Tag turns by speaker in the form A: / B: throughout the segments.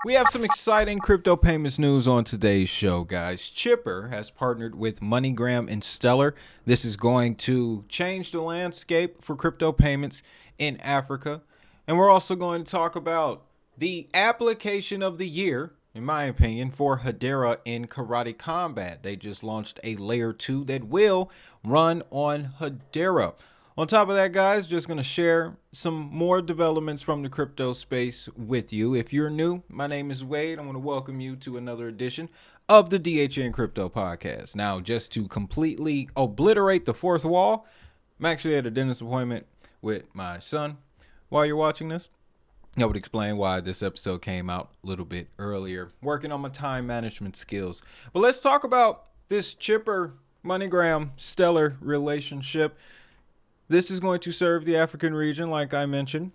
A: We have some exciting crypto payments news on today's show, guys. Chipper has partnered with MoneyGram and Stellar. This is going to change the landscape for crypto payments in Africa. And we're also going to talk about the application of the year, in my opinion, for Hedera in karate combat. They just launched a layer 2 that will run on Hedera. On top of that, guys, just going to share some more developments from the crypto space with you. If you're new, my name is Wade. I want to welcome you to another edition of the DHN Crypto Podcast. Now, just to completely obliterate the fourth wall, I'm actually at a dentist appointment with my son while you're watching this. I would explain why this episode came out a little bit earlier, working on my time management skills. But let's talk about this Chipper MoneyGram Stellar relationship. This is going to serve the African region, like I mentioned.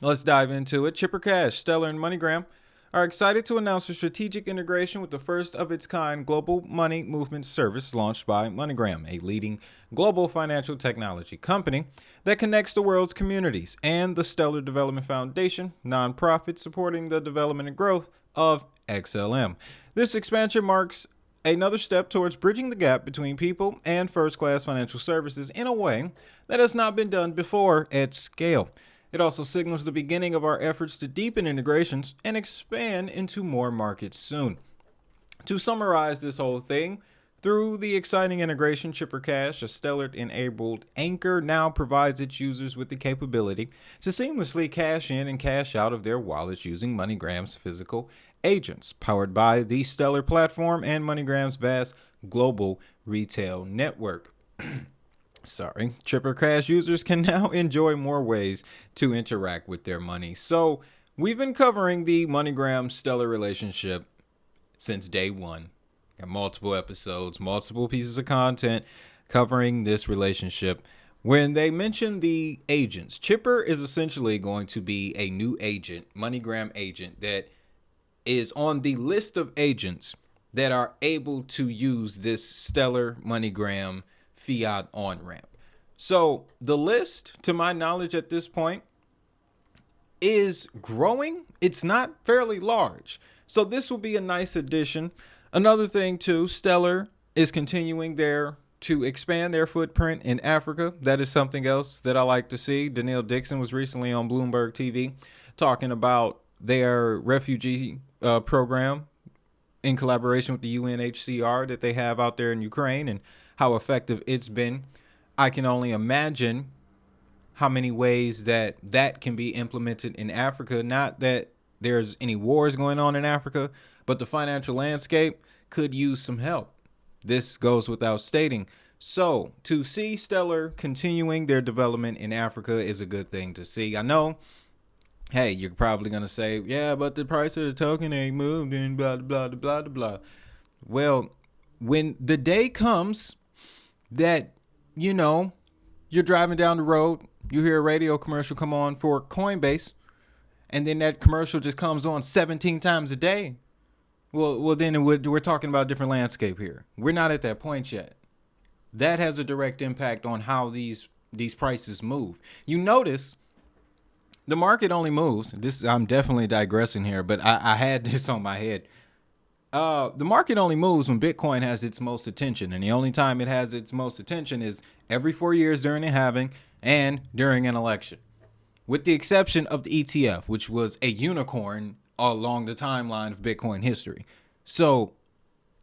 A: Let's dive into it. Chipper Cash, Stellar, and MoneyGram are excited to announce a strategic integration with the first of its kind global money movement service launched by MoneyGram, a leading global financial technology company that connects the world's communities, and the Stellar Development Foundation, nonprofit supporting the development and growth of XLM. This expansion marks another step towards bridging the gap between people and first-class financial services in a way that has not been done before at scale. It also signals the beginning of our efforts to deepen integrations and expand into more markets soon. To summarize this whole thing, through the exciting integration, Chipper Cash, a Stellar-enabled anchor, now provides its users with the capability to seamlessly cash in and cash out of their wallets using MoneyGram's physical agents, powered by the Stellar platform and MoneyGram's vast global retail network. Chipper Cash users can now enjoy more ways to interact with their money. So we've been covering the MoneyGram Stellar relationship since day one. Got multiple episodes, multiple pieces of content covering this relationship. When they mention the agents, Chipper is essentially going to be a new agent, MoneyGram agent, that is on the list of agents that are able to use this Stellar MoneyGram fiat on-ramp. So the list, to my knowledge at this point, is growing. It's not fairly large. So this will be a nice addition. Another thing too, Stellar is continuing to expand their footprint in Africa. That is something else that I like to see. Danielle Dixon was recently on Bloomberg TV talking about their refugee program in collaboration with the UNHCR that they have out there in Ukraine and how effective it's been. I can only imagine how many ways that can be implemented in Africa. Not that there's any wars going on in Africa, but the financial landscape could use some help. This goes without stating. So to see Stellar continuing their development in Africa is a good thing to see. I know, hey, you're probably going to say, yeah, but the price of the token ain't moved and blah, blah, blah, blah, blah. Well, when the day comes that, you're driving down the road, you hear a radio commercial come on for Coinbase, and then that commercial just comes on 17 times a day. Well, then we're talking about a different landscape here. We're not at that point yet. That has a direct impact on how these prices move. You notice the market only moves. I'm definitely digressing here, but I had this on my head. The market only moves when Bitcoin has its most attention, and the only time it has its most attention is every 4 years during a halving and during an election, with the exception of the ETF, which was a unicorn along the timeline of Bitcoin history. So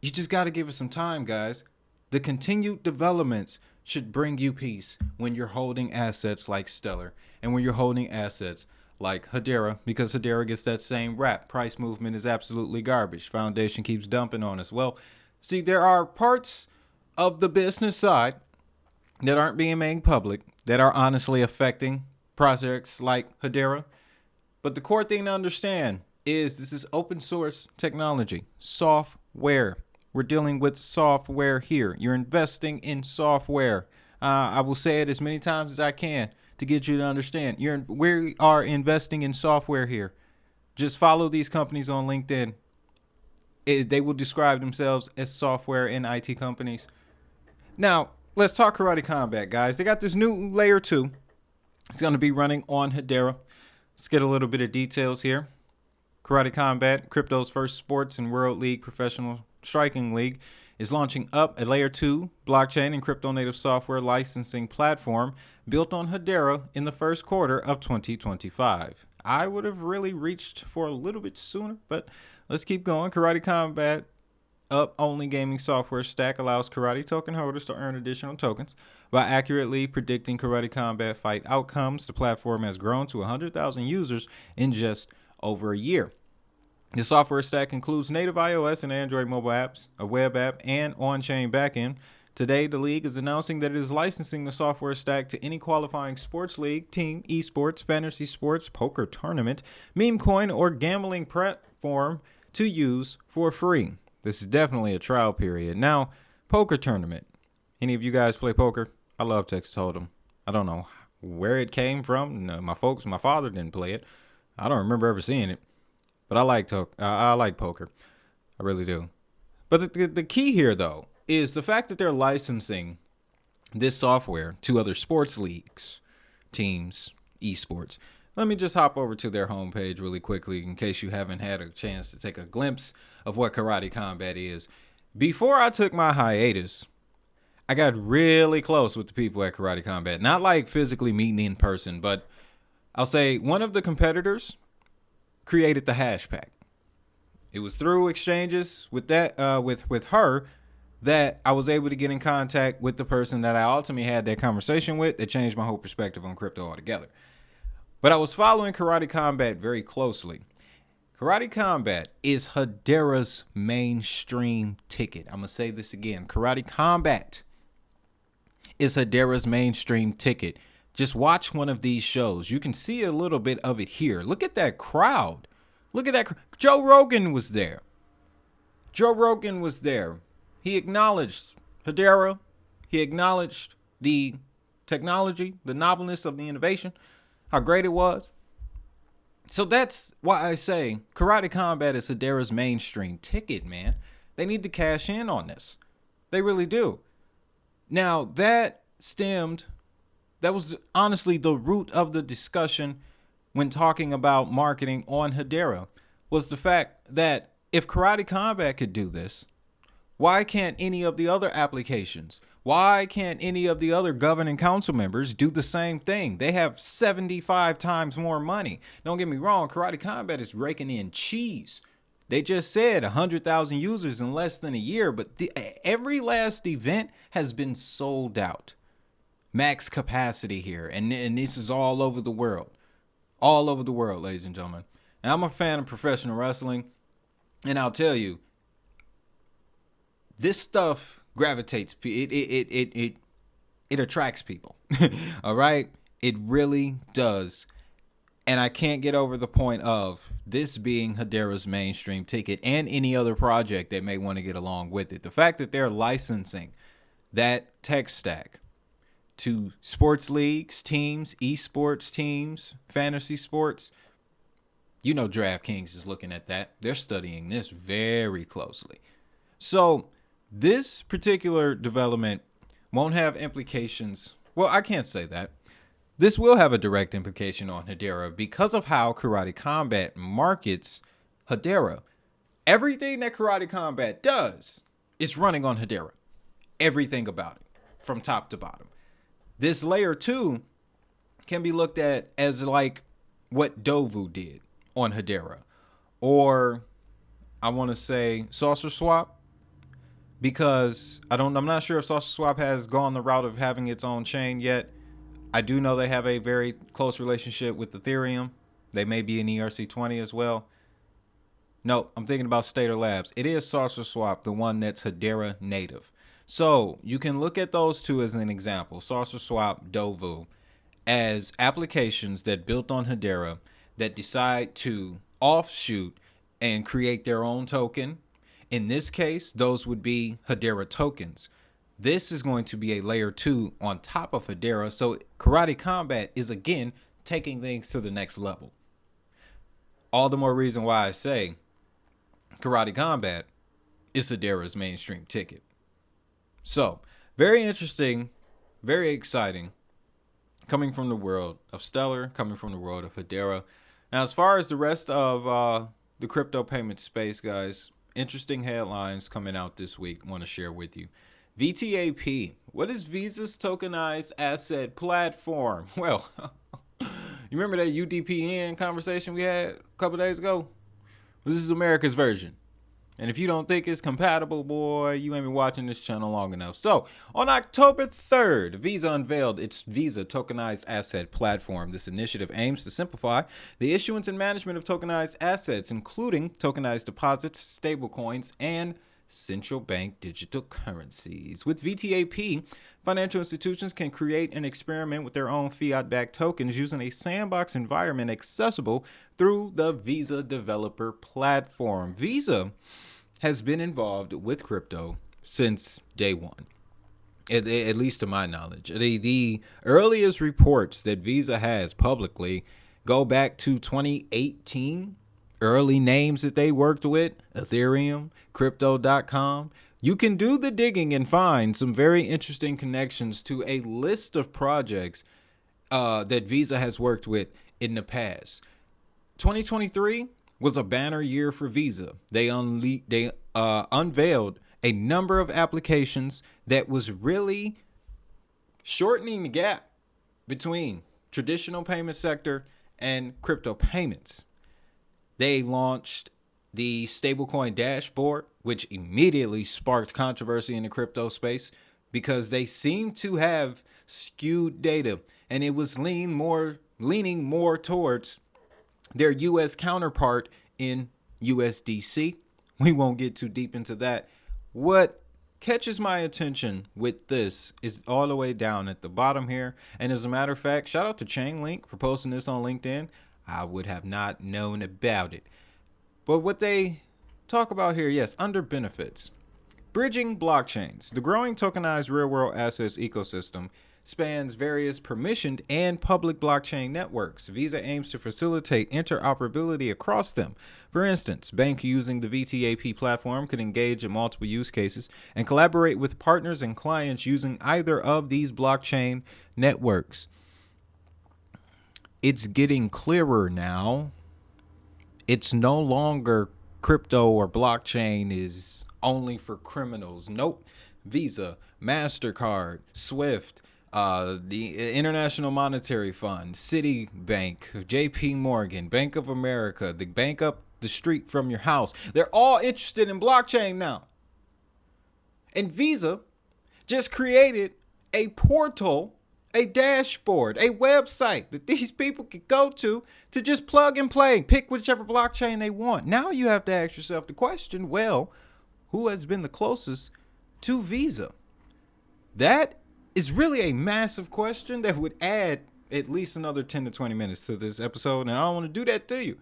A: you just got to give it some time, guys. The continued developments should bring you peace when you're holding assets like Stellar and when you're holding assets like Hedera, because Hedera gets that same rap. Price movement is absolutely garbage. Foundation keeps dumping on us. Well, see, there are parts of the business side that aren't being made public that are honestly affecting projects like Hedera. But the core thing to understand is this is open source technology, software. We're dealing with software here. You're investing in software. I will say it as many times as I can to get you to understand. We are investing in software here. Just follow these companies on LinkedIn. They will describe themselves as software and IT companies. Now, let's talk Karate Combat, guys. They got this new layer 2. It's going to be running on Hedera. Let's get a little bit of details here. Karate Combat, crypto's first sports and world league professional striking league, is launching up a layer 2 blockchain and crypto native software licensing platform built on Hedera in the first quarter of 2025. I would have really reached for a little bit sooner, but let's keep going. Karate Combat up only gaming software stack allows karate token holders to earn additional tokens by accurately predicting karate combat fight outcomes. The platform has grown to 100,000 users in just over a year. The software stack includes native iOS and Android mobile apps, a web app, and on-chain backend. Today, the league is announcing that it is licensing the software stack to any qualifying sports league, team, esports, fantasy sports, poker tournament, meme coin, or gambling platform to use for free. This is definitely a trial period. Now, poker tournament. Any of you guys play poker? I love Texas Hold'em. I don't know where it came from. No, my father didn't play it. I don't remember ever seeing it. But I like poker. I really do. But the key here, though, is the fact that they're licensing this software to other sports leagues, teams, esports. Let me just hop over to their homepage really quickly in case you haven't had a chance to take a glimpse of what Karate Combat is. Before I took my hiatus, I got really close with the people at Karate Combat. Not like physically meeting in person, but I'll say one of the competitors created the hash pack. It was through exchanges with her that I was able to get in contact with the person that I ultimately had that conversation with that changed my whole perspective on crypto altogether. But I was following Karate Combat very closely. Karate Combat is Hedera's mainstream ticket. I'm going to say this again. Karate Combat is Hedera's mainstream ticket. Just watch one of these shows. You can see a little bit of it here. Look at that crowd. Look at that. Joe Rogan was there. He acknowledged Hedera. He acknowledged the technology, the novelness of the innovation, how great it was. So that's why I say Karate Combat is Hedera's mainstream ticket, man. They need to cash in on this. They really do. Now, that was honestly the root of the discussion when talking about marketing on Hedera, was the fact that if Karate Combat could do this, why can't any of the other applications? Why can't any of the other governing council members do the same thing? They have 75 times more money. Don't get me wrong, Karate Combat is raking in cheese. They just said 100,000 users in less than a year, but every last event has been sold out. Max capacity here, and this is all over the world. All over the world, ladies and gentlemen. And I'm a fan of professional wrestling, and I'll tell you, this stuff gravitates. It attracts people. All right, it really does. And I can't get over the point of this being Hedera's mainstream ticket and any other project that may want to get along with it. The fact that they're licensing that tech stack to sports leagues, teams, esports teams, fantasy sports. You know DraftKings is looking at that. They're studying this very closely. So this particular development won't have implications. Well, I can't say that. This will have a direct implication on Hedera because of how Karate Combat markets Hedera. Everything that Karate Combat does is running on Hedera. Everything about it, from top to bottom. This layer 2 can be looked at as like what Dovu did on Hedera, or I want to say Saucer Swap, because I'm not sure if Saucer Swap has gone the route of having its own chain yet. I do know they have a very close relationship with Ethereum. They may be in ERC20 as well. No, I'm thinking about Stater Labs. It is Saucer Swap, the one that's Hedera native. So you can look at those two as an example, Saucer Swap, Dovu, as applications that built on Hedera that decide to offshoot and create their own token. In this case, those would be Hedera tokens. This is going to be a layer 2 on top of Hedera. So Karate Combat is, again, taking things to the next level. All the more reason why I say Karate Combat is Hedera's mainstream ticket. So, very interesting, very exciting, coming from the world of Stellar, coming from the world of Hedera. Now, as far as the rest of the crypto payment space, guys. Interesting headlines coming out this week. Want to share with you. VTAP. What is Visa's tokenized asset platform? Well, you remember that UDPN conversation we had a couple days ago? This is America's version. And if you don't think it's compatible, boy, you ain't been watching this channel long enough. So, on October 3rd, Visa unveiled its Visa Tokenized Asset Platform. This initiative aims to simplify the issuance and management of tokenized assets, including tokenized deposits, stablecoins, and central bank digital currencies. With VTAP, financial institutions can create and experiment with their own fiat-backed tokens using a sandbox environment accessible through the Visa Developer Platform. Visa has been involved with crypto since day one, at least to my knowledge. The earliest reports that Visa has publicly go back to 2018. Early names that they worked with: Ethereum, Crypto.com. You can do the digging and find some very interesting connections to a list of projects that Visa has worked with in the past. 2023 was a banner year for Visa. They unveiled a number of applications that was really shortening the gap between traditional payment sector and crypto payments. They launched the stablecoin dashboard, which immediately sparked controversy in the crypto space because they seemed to have skewed data, and it was leaning more towards their U.S. counterpart in USDC. We won't get too deep into that. What catches my attention with this is all the way down at the bottom here. And as a matter of fact, shout out to Chainlink for posting this on LinkedIn. I would have not known about it. But what they talk about here, yes, under benefits. Bridging blockchains. The growing tokenized real-world assets ecosystem spans various permissioned and public blockchain networks. Visa aims to facilitate interoperability across them. For instance, banks using the VTAP platform could engage in multiple use cases and collaborate with partners and clients using either of these blockchain networks. It's getting clearer now. It's no longer crypto or blockchain is only for criminals. Nope. Visa, MasterCard, Swift, the International Monetary Fund, Citibank, JP Morgan, Bank of America, the bank up the street from your house. They're all interested in blockchain now. And Visa just created a portal, a dashboard, a website that these people could go to just plug and play, pick whichever blockchain they want. Now you have to ask yourself the question, well, who has been the closest to Visa? That is really a massive question that would add at least another 10 to 20 minutes to this episode, and I don't want to do that to you.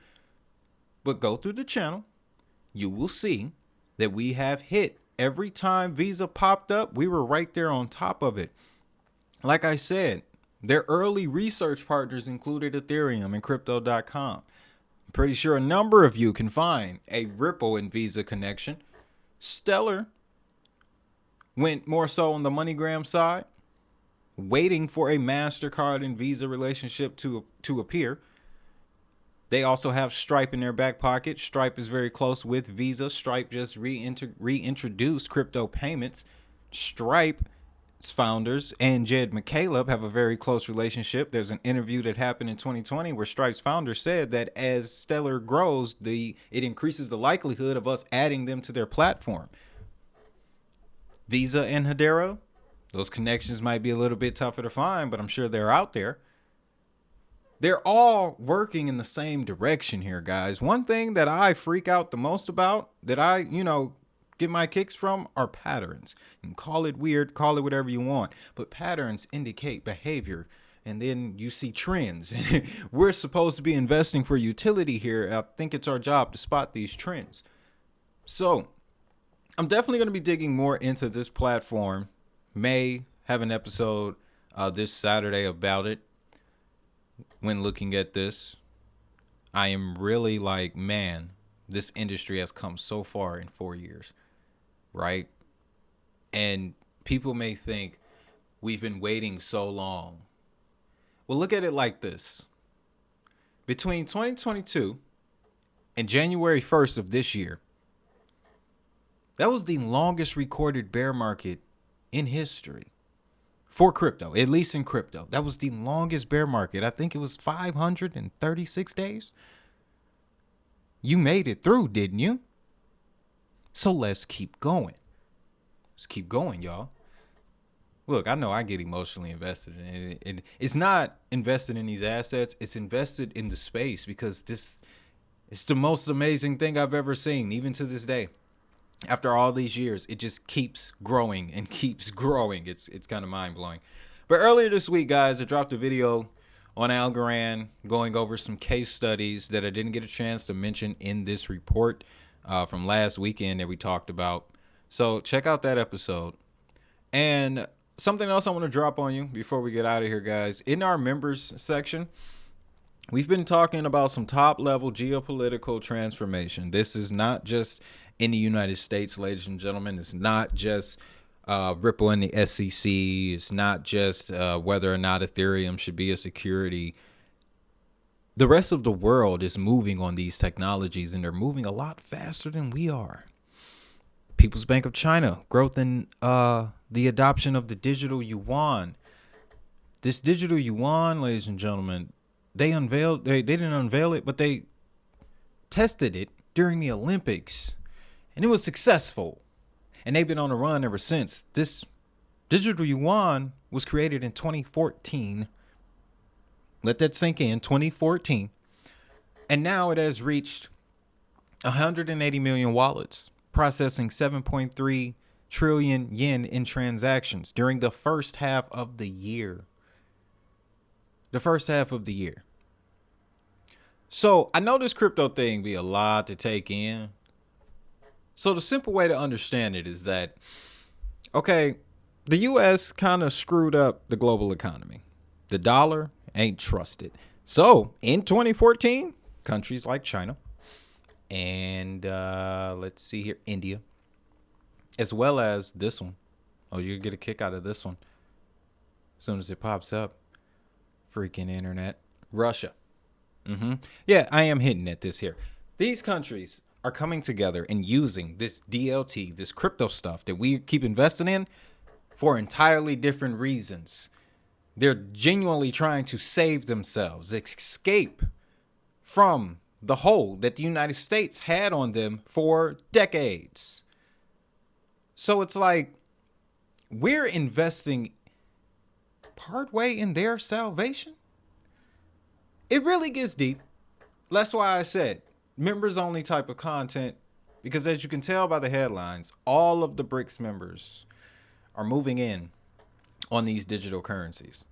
A: But go through the channel. You will see that we have hit every time Visa popped up. We were right there on top of it. Like I said, their early research partners included Ethereum and Crypto.com. I'm pretty sure a number of you can find a Ripple and Visa connection. Stellar went more so on the MoneyGram side, waiting for a MasterCard and Visa relationship to appear. They also have Stripe in their back pocket. Stripe is very close with Visa. Stripe just reintroduced crypto payments. Stripe's founders and Jed McCaleb have a very close relationship. There's an interview that happened in 2020 where Stripe's founder said that as Stellar grows, it increases the likelihood of us adding them to their platform. Visa and Hedera, those connections might be a little bit tougher to find, but I'm sure they're out there. They're all working in the same direction here, guys. One thing that I freak out the most about, that I, get my kicks from, are patterns. You can call it weird, call it whatever you want, but patterns indicate behavior. And then you see trends. We're supposed to be investing for utility here. I think it's our job to spot these trends. So I'm definitely going to be digging more into this platform. May have an episode this Saturday about it. When looking at this, I am really like, man, this industry has come so far in 4 years, right? And people may think we've been waiting so long. Well, look at it like this. Between 2022 And January 1st of this year, that was the longest recorded bear market in history for crypto, at least in crypto. That was the longest bear market. I think it was 536 days. You made it through, didn't you? So let's keep going. Let's keep going, y'all. Look, I know I get emotionally invested in it. And it's not invested in these assets. It's invested in the space because it's the most amazing thing I've ever seen, even to this day. After all these years, it just keeps growing and keeps growing. It's kind of mind-blowing. But earlier this week, guys, I dropped a video on Algorand going over some case studies that I didn't get a chance to mention in this report from last weekend that we talked about. So check out that episode. And something else I want to drop on you before we get out of here, guys. In our members section, we've been talking about some top-level geopolitical transformation. This is not just in the United States, ladies and gentlemen. It's not just Ripple and the SEC. It's not just whether or not Ethereum should be a security. The rest of the world is moving on these technologies, and they're moving a lot faster than we are. People's Bank of China, growth in the adoption of the digital Yuan. This digital Yuan, ladies and gentlemen, they didn't unveil it, but they tested it during the Olympics, and it was successful. And they've been on a run ever since. This digital Yuan was created in 2014. Let that sink in, 2014. And now it has reached 180 million wallets, processing 7.3 trillion yen in transactions during the first half of the year. The first half of the year. So I know this crypto thing be a lot to take in. So the simple way to understand it is that, okay, the U.S. kind of screwed up the global economy. The dollar ain't trusted. So in 2014, countries like China and let's see here, India, as well as this one. Oh, you get a kick out of this one as soon as it pops up. Freaking internet. Russia. Yeah, I am hitting at this here. These countries are coming together and using this DLT, this crypto stuff that we keep investing in for entirely different reasons. They're genuinely trying to save themselves, escape from the hold that the United States had on them for decades. So it's like we're investing partway in their salvation. It really gets deep. That's why I said members only type of content, because as you can tell by the headlines, all of the BRICS members are moving in on these digital currencies.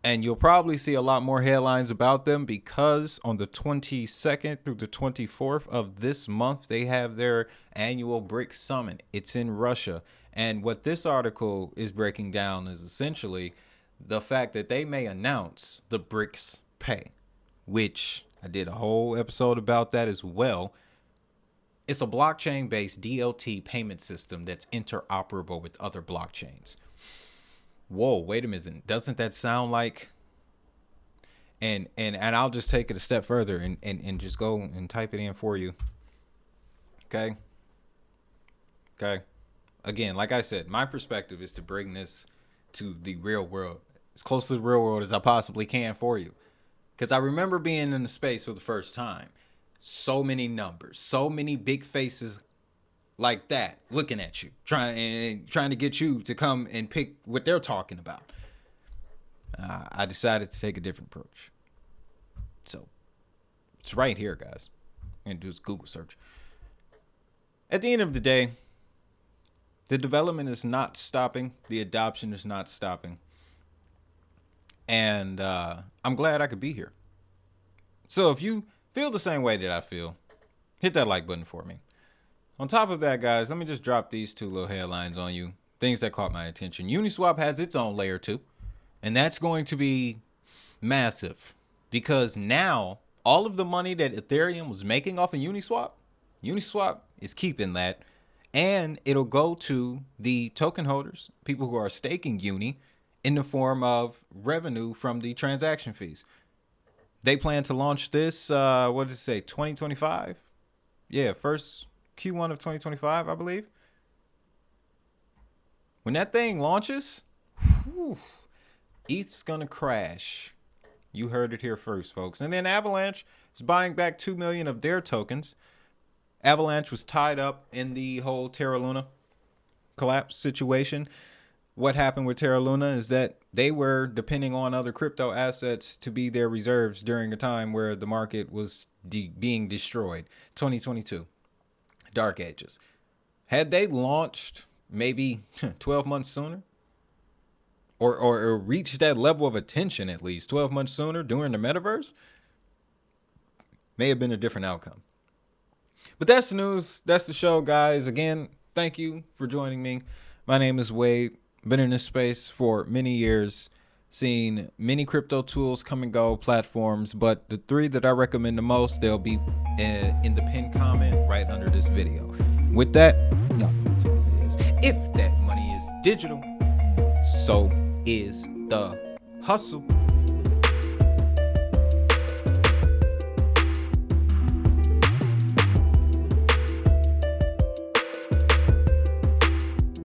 A: And you'll probably see a lot more headlines about them because on the 22nd through the 24th of this month, they have their annual BRICS summit. It's in Russia. And what this article is breaking down is essentially the fact that they may announce the BRICS Pay, which I did a whole episode about that as well. It's a blockchain-based DLT payment system that's interoperable with other blockchains. Whoa, wait a minute. Doesn't that sound like... And I'll just take it a step further and just go and type it in for you. Okay? Again, like I said, my perspective is to bring this to the real world, as close to the real world as I possibly can for you. Because I remember being in the space for the first time. So many numbers, so many big faces like that looking at you, trying to get you to come and pick what they're talking about. I decided to take a different approach. So it's right here, guys. I'm going to do this Google search. At the end of the day, the development is not stopping. The adoption is not stopping. And I'm glad I could be here. So if you feel the same way that I feel, hit that like button for me. On top of that, guys, let me just drop these two little headlines on you. Things that caught my attention. Uniswap has its own layer 2. And that's going to be massive. Because now, all of the money that Ethereum was making off of Uniswap is keeping that. And it'll go to the token holders, people who are staking Uni, in the form of revenue from the transaction fees. They plan to launch this, 2025? first Q1 of 2025, I believe. When that thing launches, whew, ETH's gonna crash. You heard it here first, folks. And then Avalanche is buying back 2 million of their tokens. Avalanche was tied up in the whole Terra Luna collapse situation. What happened with Terra Luna is that they were depending on other crypto assets to be their reserves during a time where the market was being destroyed. 2022, Dark Ages. Had they launched maybe 12 months sooner, or reached that level of attention at least 12 months sooner during the metaverse, may have been a different outcome. But that's the news. That's the show, guys. Again, thank you for joining me. My name is Wade. Been in this space for many years, seen many crypto tools come and go, platforms, but the 3 that I recommend the most, they'll be in the pinned comment right under this video. With that, if that money is digital, so is the hustle.